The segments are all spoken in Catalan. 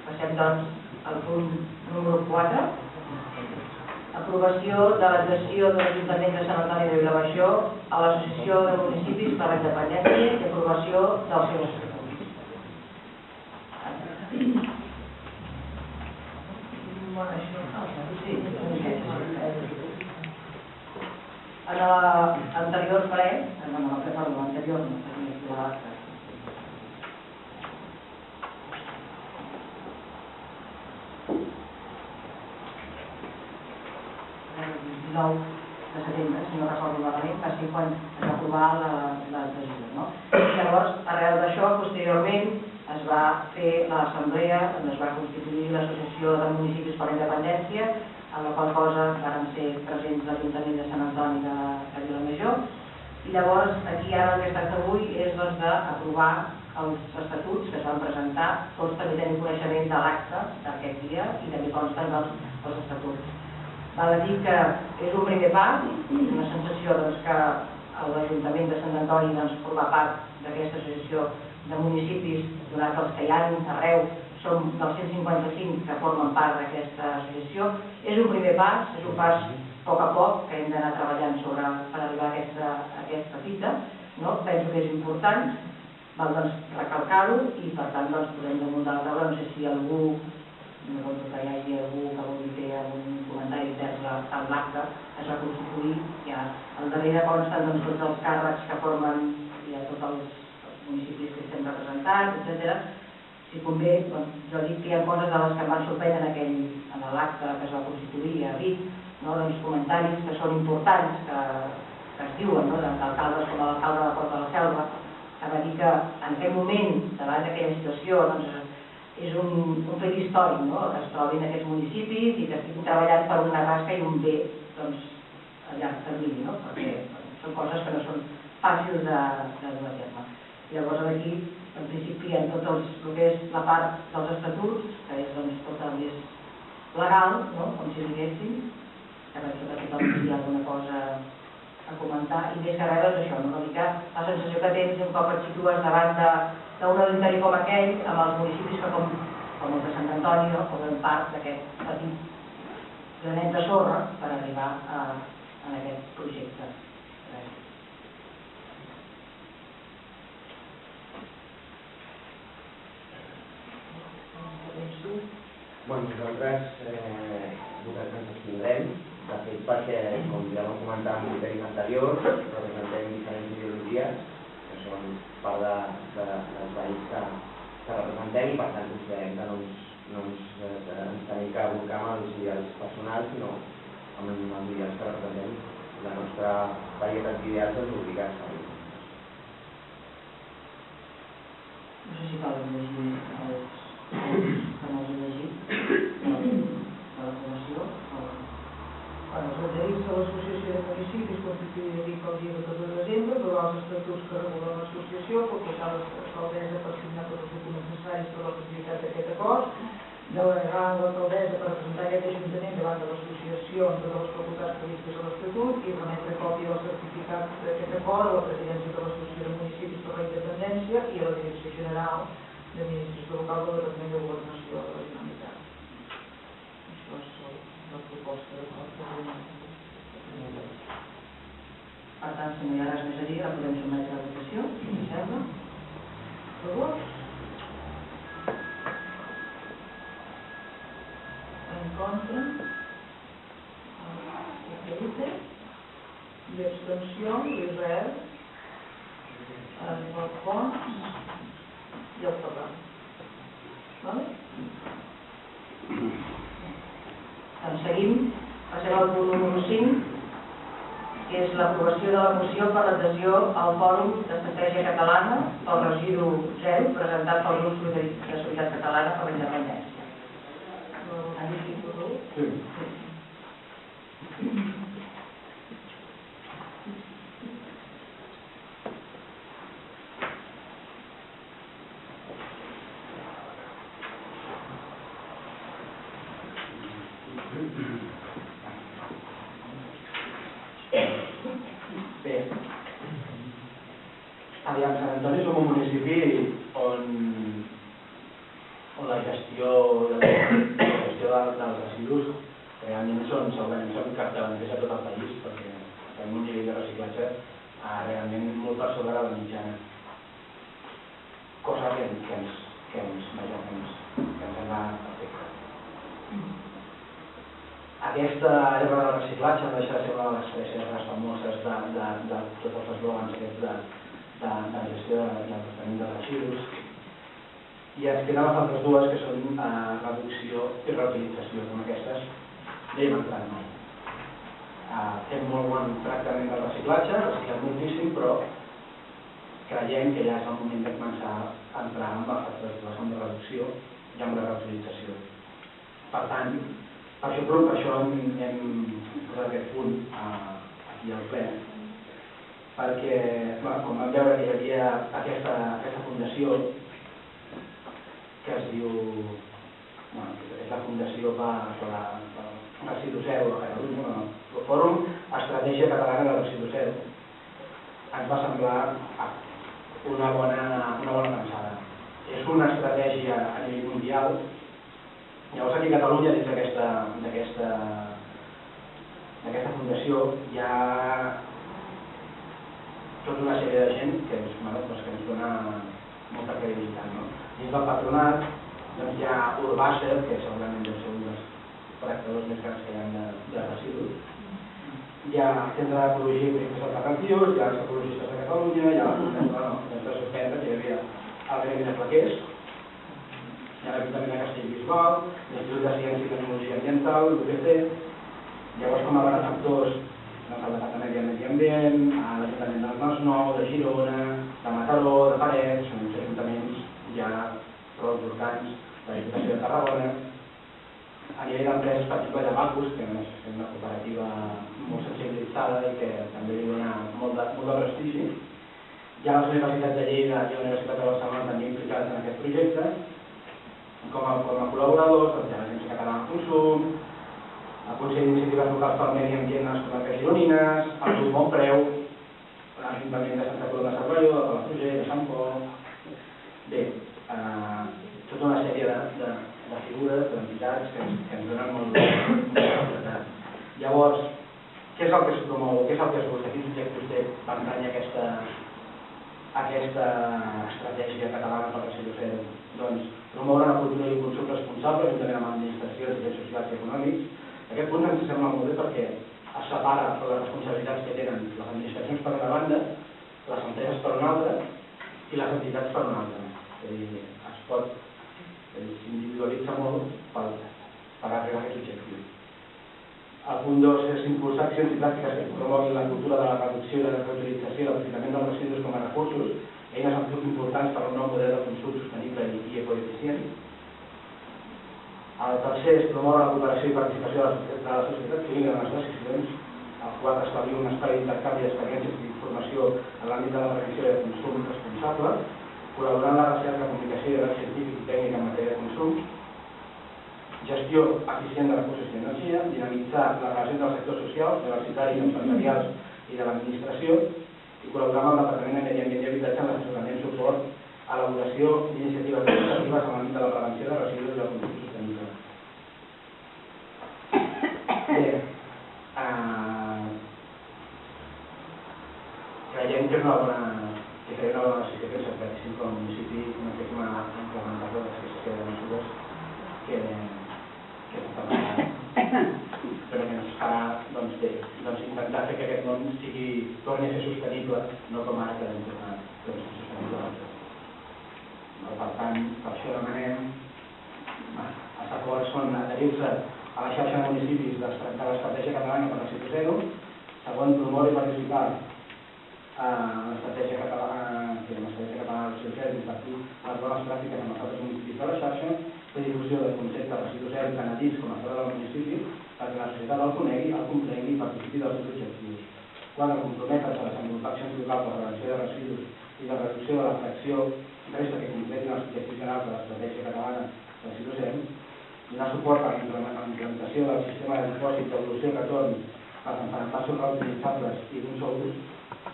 Passem, doncs, al punt número 4. Aprovació de l'adhesió de l'Ajuntament de Sant Antoni de Vilamajor a l'Associació de Municipis per la Independència i aprovació dels seus estatuts. En l'anterior ple, l'anterior no tenia l'acte. El 19 de setembre, si no recordo malament, va ser quan es va aprovar l'adhesió, no? Llavors, arrel d'això, posteriorment, es va fer l'assemblea on es va constituir l'Associació de Municipis per la Independència, en la qual cosa van ser presents l'Ajuntament de Sant Antoni de Vilamajor. I llavors, aquí ara el que es tracta avui és d'aprovar els estatuts que es van presentar. Tots també tenim coneixement de l'acte d'aquest dia i també consten els estatuts. Val a dir que és un primer pas, una sensació que l'Ajuntament de Sant Antoni forma part d'aquesta associació de municipis, donat que els que hi ha arreu som dels 155 que formen part d'aquesta associació. És un primer pas, és un pas a poc que hem d'anar treballant per arribar a aquesta fita. Penso que és important, val recalcar-ho i per tant posem damunt de la taula. No sé si algú, no penso que hi hagi algú que vulgui fer algun comentari vers l'acte que es va constituir. Al darrere consten tots els càrrecs que formen tots els municipis que estem representats, etc. Si convé, jo dic que hi ha coses de les que em van sorprendre en l'acte que es va constituir a Vic, comentaris que són importants, que es diuen, d'alcaldes com l'alcalde de Port de la Selva, que va dir que en aquell moment, davant d'aquella situació, és un fet històric que es trobin aquests municipis i que estiguin treballant per una tasca i un bé a llarg termini, perquè són coses que no són fàcils de dur a terme. Llavors aquí, en principi, hi ha tot el que és la part dels estatuts, que és tot el més legal, com si diguéssim, que penso que tothom hi ha alguna cosa a comentar, i més que res és això, una mica la sensació que tens un cop et situes davant d'un auditori com aquell, amb els municipis que com el de Sant Antoni, formen part d'aquest petit granet de sorra per arribar a aquest projecte. Nosaltres ens abstindrem, de fet perquè, com ja vam comentar en criteris anteriors, representem diferents ideologies que són part dels veïns que representem i per tant considerem que no ens tenim que abocar amb els ideals personals, sinó amb els ideals que representem. La nostra varietat d'ideals ens obliga a fer-ho. No sé si cal llegir que no els he llegit de l'aprovació. Els adherits a l'Associació de Municipis constituïda Vic el dia 14 de desembre, aprovar els estatuts que regulen l'associació, proposar l'alcaldessa per signar tots els documents necessaris per a l'efectivitat d'aquest acord, delegar l'alcaldessa per presentar aquest ajuntament davant de l'associació amb totes les facultats previstes a l'Estatut i remetre còpia del certificat d'aquest acord a la presidència de l'Associació de Municipis per la Independència i a la Direcció General d'Administració Local del Departament de Governació de la Generalitat. Això és la proposta d'acord que tenim. Per tant, si no hi ha res més a dir, la podem sotmetre a votació, si us sembla. Favors? En contra? I abstenció, l'Israel, en el Pons i el Ferran. Doncs seguim, passem al punt número 5, que és l'aprovació de la moció per l'adhesió al Fòrum d'Estratègia Catalana pel Residu Zero, presentat pel grup de Solidaritat Catalana per la Independència. Bé, aviam, Sant Antoni som un municipi on la gestió dels residus realment segurament són capdavanters a tot el país, perquè tenim un nivell de reciclatge realment molt per sobre de la mitjana. Cosa que ens sembla perfecta. Aquesta herba del reciclatge no deixa de ser una de les herbes famoses de tots els eslògans de la gestió i el tractament dels residus. I ens queden les altres dues, que són reducció i reutilització, com aquestes no hi hem entrat mai. Fem molt bon tractament del reciclatge, reciclem moltíssim, però creiem que ja és el moment de començar a entrar amb les altres dues, amb la reducció i amb la reutilització. Per tant, per això hem posat aquest punt aquí al ple, perquè quan vam veure que hi havia aquesta fundació que es diu, és la Fundació per Residu Zero a Catalunya, el Fòrum Estratègia Catalana de Residu Zero, ens va semblar una bona pensada. És una estratègia a nivell mundial. Llavors aquí a Catalunya, dins d'aquesta fundació, hi ha tota una sèrie de gent que ens dona molta credibilitat. Dins del patronat hi ha Urbacer, que segurament deu ser un dels tractadors més grans que hi ha de residus. Hi ha Centre d'Ecologia i Projectes Alternatius, hi ha els ecologistes de Catalunya, hi ha la Suspenda, que hi havia el Gremi de Plaquers, hi ha l'Ajuntament de Castellbisbal, l'Institut de Ciència i Tecnologia Ambiental, l'UPC. Llavors, com a benefactors, el Departament de Medi Ambient, l'Ajuntament del Masnou, de Girona, de Mataró, de Parets, són uns ajuntaments ja prou importants, de la Diputació de Tarragona. A nivell d'empreses, per exemple, de Bacus, que és una cooperativa molt sensibilitzada i que també li dona molt de prestigi. Hi ha les universitats de Lleida i la Universitat de Barcelona també implicades en aquest projecte. Com a col·laboradors, l'Agència Catalana de Consum, el Consell d'Iniciatives Locals pel Medi Ambient a les comarques gironines, el Grup Montpreu, l'Ajuntament de Santa Coloma de Cervelló, de Palafrugell, de Sant Pol. Bé, tota una sèrie de figures, d'entitats que ens donen molt de seguretat. Llavors, què és el que es promou, què és el que es busca, quins objectius té per entrar aquesta estratègia catalana per residu zero? Doncs promoure una cultura i un consum responsable juntament amb administracions, drets socials i econòmics. Aquest punt ens sembla molt bé perquè es separa les responsabilitats que tenen les administracions per una banda, les empreses per una altra i les entitats per una altra. És a dir, s'individualitza molt per arribar a aquest objectiu. El punt 2 és impulsar accions i pràctiques que promoguin la cultura de la reducció i de la reutilització i l'aprofitament dels residus com a recursos, eines importants per a un nou model de consum sostenible i ecoeficient. El tercer és promoure la cooperació i participació de la societat civil en les decisions. El 4, establir un espai d'intercanvi d'experiències i d'informació en l'àmbit de la prevenció de consum responsable, col·laborar en la recerca, comunicació i debat científic i tècnic en matèria de consum, gestió eficient de recursos i energia, dinamitzar la relació dels sectors socials, universitaris, empresarials i de l'administració i col·laborar amb el Departament de Medi Ambient i Habitatge en l'assessorament i suport a l'elaboració d'iniciatives legislatives en l'àmbit de la prevenció de residus i del consum sostenible. Bé, creiem que és una bona decisió que ens advertissin com a municipi que no féssim a implementar aquesta sèrie de mesures que s'estan passant, però que ens farà intentar fer que aquest món torni a ser sostenible, no com ara que l'hem tornat sostenible. Per tant, per això demanem els acords són adherir-se a la xarxa de municipis de l'estratègia catalana per residu zero. Segon, promoure i participar en l'estratègia catalana de residu zero, impartir les bones pràctiques amb els altres municipis de la xarxa, fer difusió del concepte de residu zero canadís com a fora del municipi perquè la societat el conegui, el comprengui i participi dels seus objectius. 4, comprometre's a desenvolupar accions locals de prevenció de residus i de reducció de la fracció resta que completin els objectius generals de l'estratègia catalana de residu zero, donar suport a la implementació del sistema de dipòsit d'evolució i retorn als envasos reutilitzables i d'un sol ús,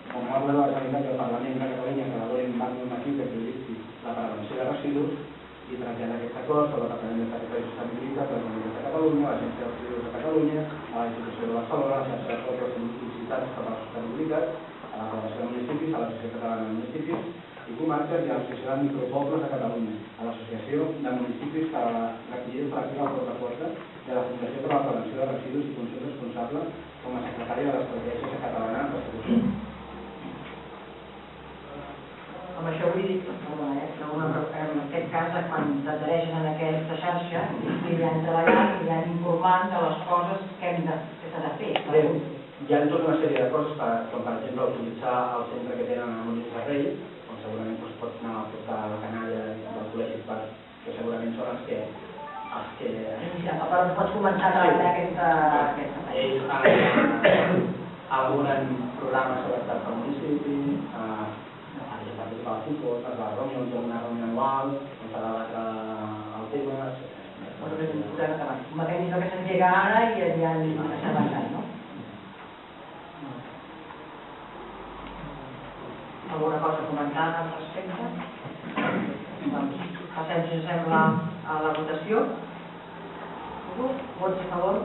com a govern de la Generalitat i el Parlament de Catalunya que elaborin un marc normatiu que prioritzi la prevenció de residus, i traslladar aquests acords al Departament de Territori i Sostenibilitat de la Generalitat de Catalunya, a l'Agència dels Residus de Catalunya, a la Institució de Barcelona, a la Xarxa de Pobles i Ciutats per a la Sostenibilitat, a la Federació de Municipis, a l'Associació Catalana de Municipis i Comarques i a l'Associació de Micropobles de Catalunya, a l'Associació de Municipis per a la recollida i pràctica del Portaforta i a la Fundació per a la Prevenció de Residus i Consum Responsable com a secretària de l'Estratègia Catalana de Restitució. Amb això vull dir, en aquest cas, quan t'adhereixen en aquesta xarxa, i ja han treballat i ja han informat de les coses que s'ha de fer. Bé, hi ha tota una sèrie de coses, com per exemple utilitzar el centre que tenen a Molins de Rei, on segurament pots anar a portar la canalla del col·legi, que segurament són els que... Però ens pots començar a treballar aquesta Ells elaboren programes adaptats al municipi, participar a futbol, a les reunions, hi ha una reunió anual, on s'ha de debatre el tema... Un mecanisme que s'engega ara i ja s'ha avançat, no? Alguna cosa a comentar al respecte? Doncs passem, si us sembla, a la votació. Vots a favor?